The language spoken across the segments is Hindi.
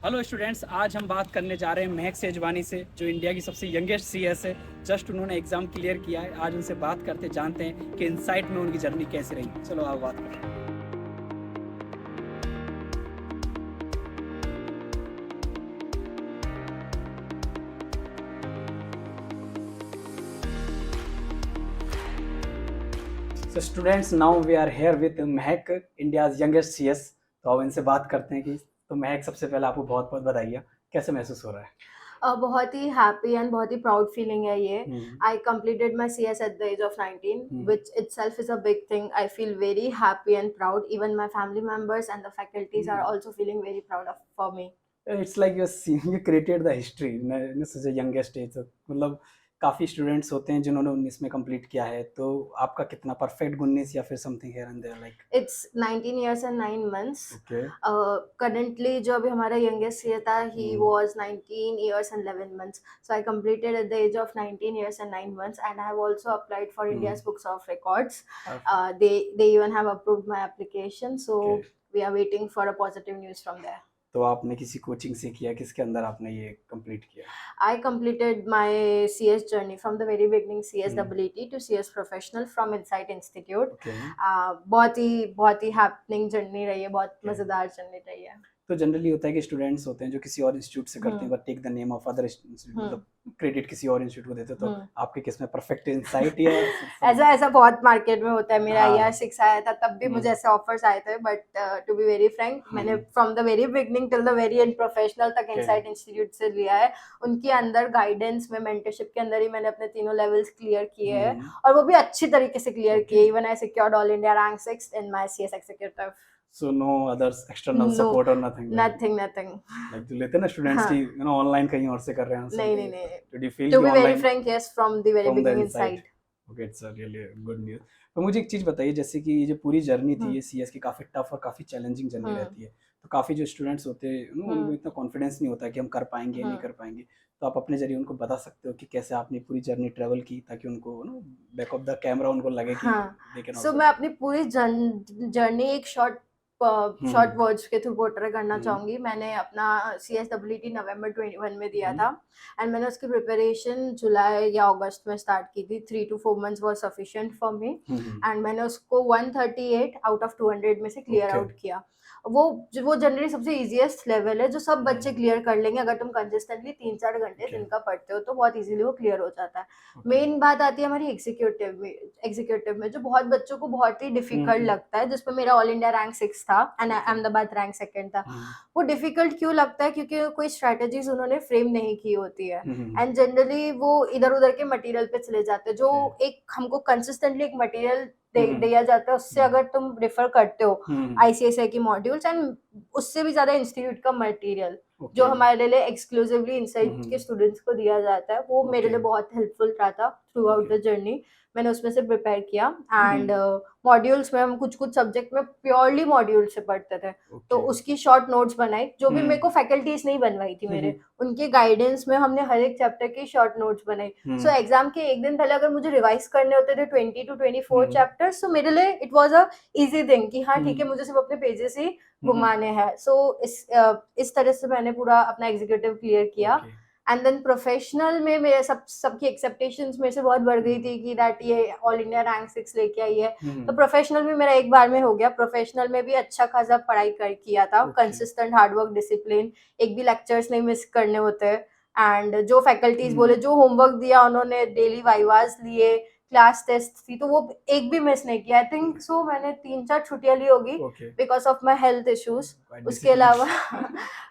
हेलो स्टूडेंट्स, आज हम बात करने जा रहे हैं महक सेजवानी से, जो इंडिया की सबसे यंगेस्ट सीएस है। जस्ट उन्होंने एग्जाम क्लियर किया है। आज उनसे बात करते जानते हैं कि इनसाइट में उनकी जर्नी कैसी रही। चलो आप बात करें। So students, now we are here with Mahak, India's youngest CS. तो अब इनसे बात करते हैं कि तो महक, सबसे पहले आपको बहुत बहुत बधाई। कैसे महसूस हो रहा है? बहुत ही हैप्पी एंड बहुत ही प्राउड फीलिंग है ये। I completed my CS at the age of 19 which itself is a big thing. I feel very happy and proud. Even my family members and the faculties are also feeling very proud of for me. It's like you created the history in such a youngest age. मतलब काफ़ी स्टूडेंट्स होते हैं जिन्होंने 19 में कंप्लीट किया है, तो आपका कितना परफेक्ट 19 या फिर something here and there like? It's 19 years and 9 months. Okay. Currently जो अभी हमारा youngest year था, he was 19 years and 11 months. So I completed at the age of 19 years and 9 months, and I have also applied for India's Books of Records. They even have approved my application, so Okay. we are waiting for a positive news from there. तो आपने किसी कोचिंग से किया, किसके अंदर आपने ये कंप्लीट किया? I completed my CS journey from the very beginning, CS EET to CS Professional from Insight Institute. Okay. बहुत ही हैपनिंग जर्नी रही है, बहुत मज़ेदार जर्नी रही है। तो जनरली होता है कि स्टूडेंट्स होते हैं जो किसी और इंस्टीट्यूट से करते हैं, but take the name of other institute, मतलब क्रेडिट किसी और इंस्टीट्यूट को देते हैं। तो आपके किस में परफेक्ट इनसाइट या ऐसा बहुत मार्केट में होता है। मेरा हाँ। ER6 आया था, तब भी मुझे ऐसे ऑफर्स आए थे, but to be very frank, मैंने from the very beginning till the very end professional तक इनसाइट इंस्टीट्यूट से लिया है। उनके अंदर गाइडेंस में, मेंटरशिप के अंदर ही मैंने अपने तीनों लेवल्स क्लियर किए हैं, और वो भी अच्छी तरीके से क्लियर किए। Even I secured all India rank 6 in my CS executive. So no others external support or nothing. Nothing. Like जो लेते हैं ना स्टूडेंट्स की, ऑनलाइन कहीं और से कर रहे हैं। नहीं। Did you feel To कि be very online frank, yes, from the very from the beginning inside? inside. Okay, it's a really good news. तो मुझे एक चीज़ बताइए, जैसे कि ये जो पूरी जर्नी थी, ये CS की काफ़ी टफ और काफ़ी चैलेंजिंग जर्नी रहती है। तो काफ़ी जो स्टूडेंट्स होते हैं उनको इतना कॉन्फिडेंस नहीं होता कि हम कर पाएंगे नहीं कर पाएंगे। तो आप अपने जरिए उनको बता सकते हो कि कैसे आपने पूरी जर्नी ट्रेवल की, ताकि उनको बैक ऑफ द कैमरा उनको लगे कि they can सो also- मैं अपनी पूरी जर्नी एक शॉर्ट वर्ड्स के थ्रू पोर्ट्रे करना चाहूंगी। मैंने अपना CSEET नवंबर 21 में दिया था, एंड मैंने उसकी प्रिपरेशन जुलाई या अगस्त में स्टार्ट की थी। 3 to 4 months was sufficient for me, and मैंने उसको 138 आउट ऑफ 200 में से क्लियर आउट किया। वो जनरली सबसे इजीएस्ट लेवल है जो सब बच्चे क्लियर कर लेंगे। अगर तुम कंसिस्टेंटली 3-4 घंटे दिन का पढ़ते हो तो बहुत इजीली वो क्लियर हो जाता है। मेन बात आती है हमारी एग्जीक्यूटिव में जो बहुत बच्चों को बहुत ही डिफिकल्ट लगता है, जिसमें मेरा ऑल इंडिया रैंक 6 था एंड अहमदाबाद रैंक 2 था। वो डिफिकल्ट क्यों लगता है? क्योंकि कोई स्ट्रेटेजीज उन्होंने फ्रेम नहीं की होती है, एंड जनरली वो इधर उधर के मटेरियल पे चले जाते हैं। जो एक हमको कंसिस्टेंटली एक मटेरियल दिया जाता है, उससे अगर तुम रेफर करते हो ICSI की मॉड्यूल्स एंड उससे भी ज्यादा इंस्टीट्यूट का मटेरियल जो हमारे लिए एक्सक्लूसिवली इनसाइट के स्टूडेंट्स को दिया जाता है, वो मेरे लिए बहुत हेल्पफुल रहा था थ्रू आउट द जर्नी। मैंने उसमें से प्रिपेयर किया, एंड मॉड्यूल्स में हम कुछ सब्जेक्ट में प्योरली मॉड्यूल से पढ़ते थे, तो उसकी शॉर्ट नोट्स बनाई, जो भी मेरे को फैकल्टीज नहीं बनवाई थी मेरे, उनके गाइडेंस में हमने हर एक चैप्टर की शॉर्ट नोट्स बनाई। सो एग्जाम के एक दिन पहले अगर मुझे रिवाइज करने होते थे 20 to 24 चैप्टर्स, तो मेरे लिए it was a easy thing कि हाँ ठीक है, मुझे सिर्फ अपने पेजेस ही घुमाने हैं। सो इस तरह से मैंने पूरा अपना एग्जीक्यूटिव क्लियर किया। एंड देन प्रोफेशनल में मेरे सबकी एक्सेप्टेशंस मेरे से बहुत बढ़ गई थी कि दैट ये ऑल इंडिया रैंक 6 लेके आई है। तो प्रोफेशनल भी मेरा एक बार में हो गया। प्रोफेशनल में भी अच्छा खासा पढ़ाई किया था, कंसिस्टेंट हार्डवर्क डिसिप्लिन, एक भी लेक्चर्स नहीं मिस करने होते, एंड जो फैकल्टीज बोले, जो होमवर्क दिया उन्होंने, डेली वाइवास लिए, क्लास टेस्ट थी, तो वो एक भी मिस नहीं किया। आई थिंक सो मैंने 3-4 छुट्टियां ली होगी because of my health issues.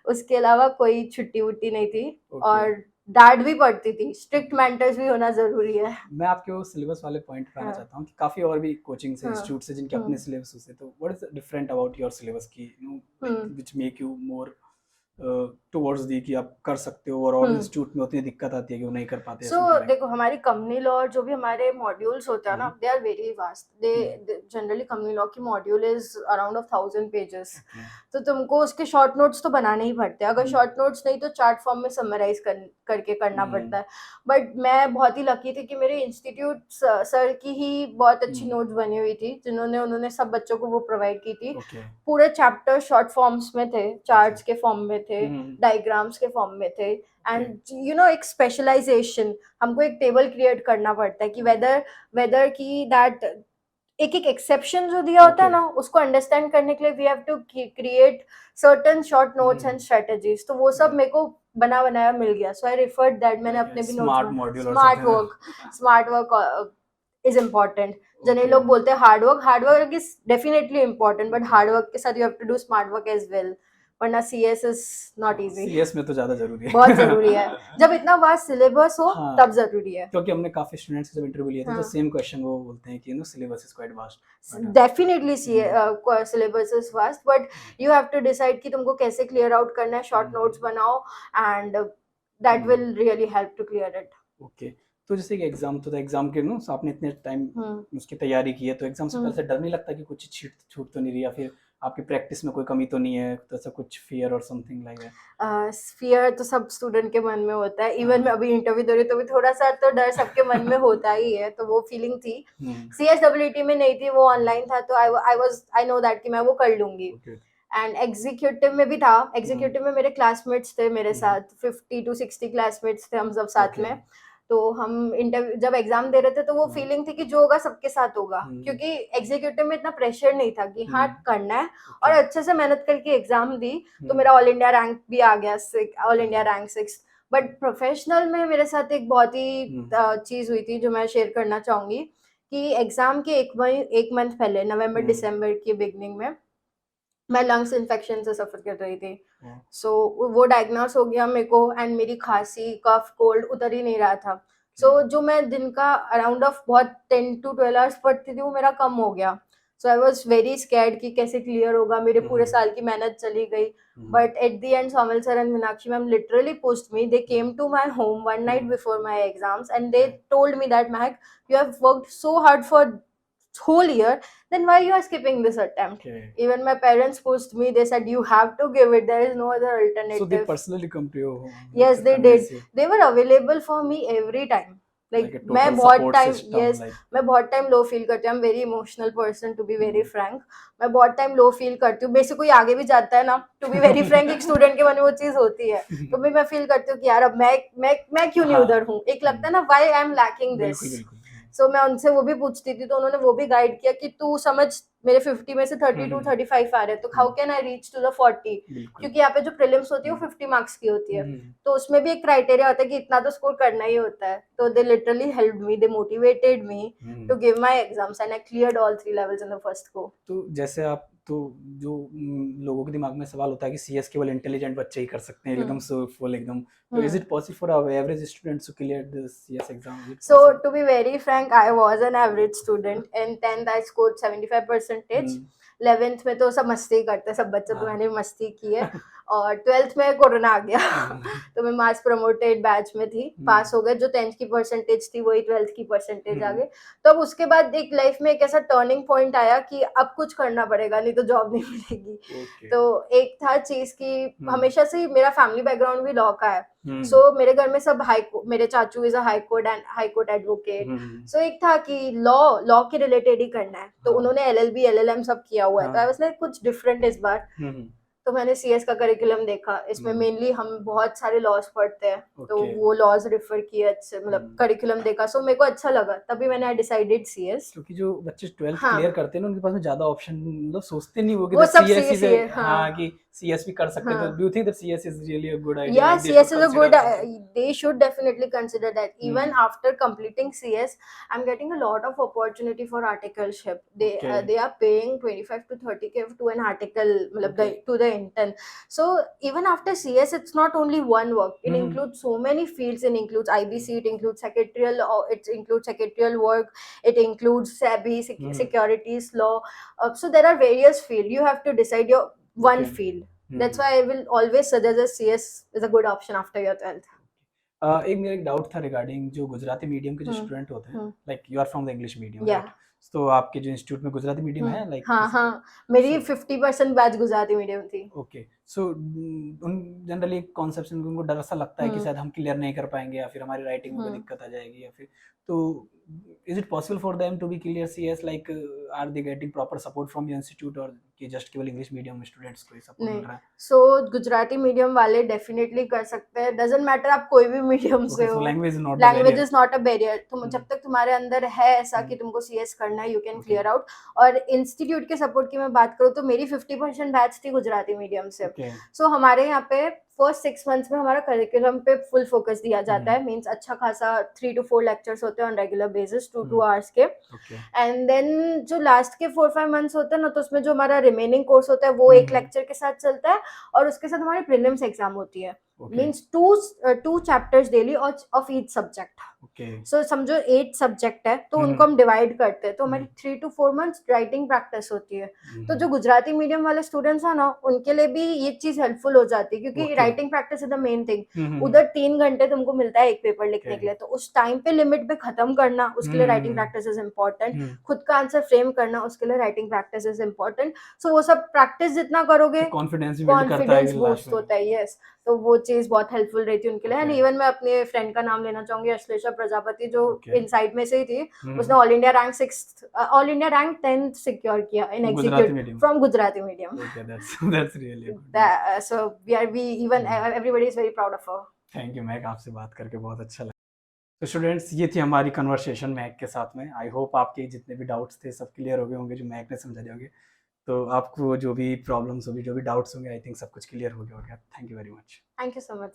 उसके अलावा कोई छुट्टी वुट्टी नहीं थी, और डांट भी पड़ती थी। स्ट्रिक्ट मेंटर्स भी होना जरूरी है। मैं आपके वो सिलेबस वाले पॉइंट पे आना चाहता हूँ कि काफी और भी कोचिंग से इंस्टीट्यूट से जिनके अपने सिलेबस होते हैं, तो what is different about your syllabus की which make you more towards supports दी कि आप कर सकते हो, और और हम्म इंस्टीट्यूट में उतनी दिक्कत आती है कि वो नहीं कर पाते सो something like देखो, हमारी कंपनी लॉ और जो भी हमारे मॉड्यूल्स होते हैं ना, hmm they are very vast. They generally company law की module is around of 1000 pages. Okay तो तुमको उसके शॉर्ट नोट्स तो बनाने ही पड़ते हैं, अगर हम्म शॉर्ट नोट्स नहीं तो चार्ट फॉर्म में समराइज करके करना पड़ता हम्म है। बट मैं बहुत ही लकी थी कि मेरे इंस्टीट्यूट सर की ही बहुत अच्छी हम्म नोट्स बनी हुई थी, उन्होंने सब बच्चों को वो प्रोवाइड की थी। ओके पूरे चैप्टर शॉर्ट फॉर्म्स में थे, चार्ट्स अच्छा के फॉर्म में थे, हम्म डायग्राम्स के फॉर्म में थे। ओके एंड एक स्पेशलाइजेशन, हमको एक टेबल क्रिएट करना पड़ता है कि वेदर वेदर की दैट एक एक एक्सेप्शन जो दिया होता है ओके ना, उसको अंडरस्टैंड करने के लिए we have to create certain short notes and strategies. तो वो सब मेरे को बना बनाया मिल गया, सो आई रिफर्ड दैट, मैंने लाइक अपने भी नोट्स स्मार्ट में। मॉड्यूल और smart something work, smart work is important. जने ओके लोग बोलते हैं hard work is definitely important, but okay hard work के साथ you have to do smart work as well, वरना CS is not easy. CS में तो ज्यादा जरूरी बहुत है जरूरी है, जब इतना वास्ट सिलेबस हो हाँ, तब जरूरी है। क्योंकि हमने काफी स्टूडेंट्स से जब इंटरव्यू लिया था तो हाँ सेम क्वेश्चन वो बोलते हैं कि syllabus is quite vast. Definitely syllabus is vast, but you have to decide कि तुमको कैसे क्लियर आउट करना है। शॉर्ट नोट्स बनाओ and that will really help to clear it. Okay, तो जैसे कि एग्जाम तो एग्जाम के आपने इतने टाइम उसकी तैयारी की है, तो एग्जाम से पहले से डर नहीं लगता कि कुछ छूट तो नहीं रही, या फिर आपकी प्रैक्टिस में कोई कमी तो नहीं है, तो ऐसा कुछ फियर और समथिंग लाइक दैट? फियर तो सब स्टूडेंट के मन में होता है, इवन हाँ। मैं अभी इंटरव्यू दे रही हूँ तो भी थोड़ा सा तो डर सबके मन में होता ही है, तो वो फीलिंग थी। CSWT में नहीं थी, वो ऑनलाइन था, तो आई नो दैट कि मैं वो कर लूंगी। ओके एंड एग्जीक्यूटिव में भी था, एग्जीक्यूटिव में मेरे क्लासमेट्स थे मेरे साथ, 50 to 60 क्लासमेट्स थे हम सब साथ ओके में। तो हम इंटरव्यू जब एग्जाम दे रहे थे तो वो फीलिंग थी कि जो होगा सबके साथ होगा, क्योंकि एग्जीक्यूटिव में इतना प्रेशर नहीं था कि हाँ करना है, और अच्छे से मेहनत करके एग्जाम दी तो मेरा ऑल इंडिया रैंक भी आ गया, all India rank 6। But professional में मेरे साथ एक बहुत ही चीज हुई थी जो मैं शेयर करना चाहूंगी, कि एग्जाम के एक मंथ पहले, नवंबर दिसंबर की बिगनिंग में, मैं लंग्स इन्फेक्शन से सफर कर रही थी। सो वो डायग्नोस हो गया मेरे को, एंड मेरी खांसी कफ कोल्ड उतर ही नहीं रहा था। सो जो मैं दिन का अराउंड ऑफ बहुत 10 to 12 आवर्स पढ़ती थी वो मेरा कम हो गया। So I was very scared कि कैसे क्लियर होगा, मेरे पूरे साल की मेहनत चली गई। But at the end Somal sir and Meenakshi ma'am literally pushed me. They came to my home one night before my exams and they told me that, Mahak, you have worked so hard for whole year, then why you are skipping this attempt? Okay. Even my parents pushed me. They said you have to give it, there is no other So they alternative. personally come to your home? Yes, to they convince did. you? They were available for me every time. Like a मैं total बहुत support time, system, yes, like मैं बहुत टाइम लो फील करती हूँ। I am very emotional person, to be very frank. मैं बहुत टाइम लो फील करती हूँ, बेसिक कोई आगे भी जाता है ना, टू बी वेरी फ्रैंक, एक स्टूडेंट के मन में वो चीज होती है, तो भी मैं फील करती हूँ कि यार अब मैं क्यों नहीं हाँ, उधर हूँ, एक लगता है ना why I am lacking this. बिल्कुल बिल्कुल सो मैं उनसे वो भी पूछती थी, तो उन्होंने वो भी गाइड किया कि तू समझ, मेरे 50 में से 32 35 आ रहे हैं, तो how can I reach to the 40, बिल्कुल क्योंकि यहाँ पे जो प्रीलिम्स होती है वो 50 मार्क्स की होती है, तो उसमें भी एक क्राइटेरिया होता है कि इतना तो स्कोर करना ही होता है। तो they literally helped me, they motivated me to give my exams and I cleared all 3 levels in the first go. तो जैसे आप तो जो लोगों के दिमाग में सवाल होता है कि सीएस केवल इंटेलिजेंट बच्चे ही कर सकते हैं, एकदम सोलफुल एकदम, तो is it possible for a average student to clear the CS exam? So to be very frank, I was an average student. In 10th I scored 75%. 11th में तो सब मस्ती करते हैं, सब बच्चे, तो मैंने मस्ती की है। और 12th में कोरोना आ गया तो मैं मास प्रमोटेड बैच में थी, पास हो गए। जो 10th की परसेंटेज थी वही 12th की परसेंटेज आ गई। तो अब उसके बाद एक लाइफ में एक ऐसा टर्निंग पॉइंट आया कि अब कुछ करना पड़ेगा, नहीं तो जॉब नहीं मिलेगी। तो एक था चीज की हमेशा से ही मेरा फैमिली बैकग्राउंड भी लॉ का है। सो मेरे घर में सब मेरे चाचू is a high court advocate. So एक था कि लॉ के रिलेटेड ही करना है, तो उन्होंने LLB LLM सब किया हुआ है, तो आई वाज लाइक कुछ डिफरेंट इस बार। तो मैंने सीएस का करिकुलम देखा, इसमें मेनली हम बहुत सारे लॉज पढ़ते हैं, तो वो लॉज रिफर किए अच्छे, मतलब करिकुलम देखा, सो मेरे को अच्छा लगा, तभी मैंने डिसाइडेड सीएस। क्योंकि जो बच्चे 12th क्लियर करते हैं ना, उनके पास में ज्यादा ऑप्शन, मतलब सोचते नहीं वो कि वो सब सीएस CS इज, ही है, हाँ कि सीएस भी कर सकते हैं। तो do you think that CS is really a good idea? Yeah, CS is a good, they should definitely consider that. Even after completing CS, I'm getting a lot of opportunity for articleship. They are paying 25 to 30K to an article, to the intern. So even after CS, it's not only one work. It includes so many fields. It includes IBC, it includes secretarial work, it includes SEBI, securities law. So there are various fields. You have to decide your one field. That's why I will always suggest that CS is a good option after your 12th. एक मेरा एक डाउट था रिगार्डिंग जो गुजराती मीडियम के जो स्टूडेंट होते हैं, like you are from the English medium, Yeah. Right? तो आपके जो इंस्टीट्यूट में गुजराती मीडियम है, लाइक हाँ हाँ, मेरी 50% बैच गुजराती मीडियम थी। ओके, सो उन जनरली एक कॉन्सेप्शन उनको डर सा लगता है कि शायद हम क्लियर नहीं कर पाएंगे या फिर हमारी राइटिंग में कोई दिक्कत आ जाएगी, या फिर तो is it possible for them to be clear CS, like are they getting proper support from your institute, और कि जस्ट केवल इंग्लिश मीडियम स्टूडेंट्स को ही सपोर्ट मिल रहा है? सो गुजराती मीडियम वाले डेफिनेटली कर सकते हैं, डजंट मैटर आप कोई भी मीडियम से हो, language is not a barrier. तुम जब तक तुम्हारे अंदर है ऐसा कि तुमको सीएस करना है, यू कैन क्लियर आउट। और इंस्टीट्यूट के सपोर्ट की मैं बात करूँ तो मेरी 50% बैच थी गुजराती मीडियम से। सो हमारे यहाँ पे फर्स्ट 6 मंथ्स में हमारा करिकुलम पे फुल फोकस दिया जाता है, मींस अच्छा खासा 3 to 4 लेक्चर्स होते हैं ऑन रेगुलर बेसिस 2 आवर्स के। एंड देन जो लास्ट के 4-5 मंथ्स होते हैं ना, तो उसमें जो हमारा रिमेनिंग कोर्स होता है वो एक लेक्चर के साथ चलता है, और उसके साथ हमारी प्रीलिम्स एग्जाम होती है, means 2 chapters daily of each subject. So समझो 8 सब्जेक्ट है तो उनको हम डिवाइड करते हैं, तो हमारी 3 to 4 मंथ्स राइटिंग प्रैक्टिस होती है। तो जो गुजराती मीडियम वाले स्टूडेंट्स हैं ना, उनके लिए भी ये चीज हेल्पफुल हो जाती है, क्योंकि writing practice is the main thing. उधर 3 घंटे तुमको मिलता है एक पेपर लिखने के लिए, तो उस टाइम पे लिमिट पे खत्म करना, उसके लिए राइटिंग प्रैक्टिस इज इम्पोर्टेंट। खुद का आंसर फ्रेम करना, उसके लिए राइटिंग प्रैक्टिस इज इम्पोर्टेंट। सो वो सब प्रैक्टिस जितना करोगे कॉन्फिडेंस बूस्ट होता है। यस, तो वो चीज बहुत हेल्पफुल रहती है उनके लिए। एंड इवन मैं अपने फ्रेंड का नाम लेना चाहूंगी, अश्लेषा प्रजापति, जो इनसाइट में से ही थी। उसने ऑल इंडिया रैंक 10 सिक्योर किया in executive from Gujarati medium. That's really good. So we even everybody is very proud of her. Thank you मैक, आपसे बात करके बहुत अच्छा लगा। तो स्टूडेंट्स, ये थी हमारी कन्वर्सेशन मैक के साथ में। आई होप आपके जितने भी डाउट्स थे सब क्लियर हो गए होंगे, जो मैक ने समझा दिए होंगे। तो आपको जो भी प्रॉब्लम्स होगी, जो भी डाउट्स होंगे, आई थिंक सब कुछ क्लियर हो गया होगा। Thank you very much. Thank you so much.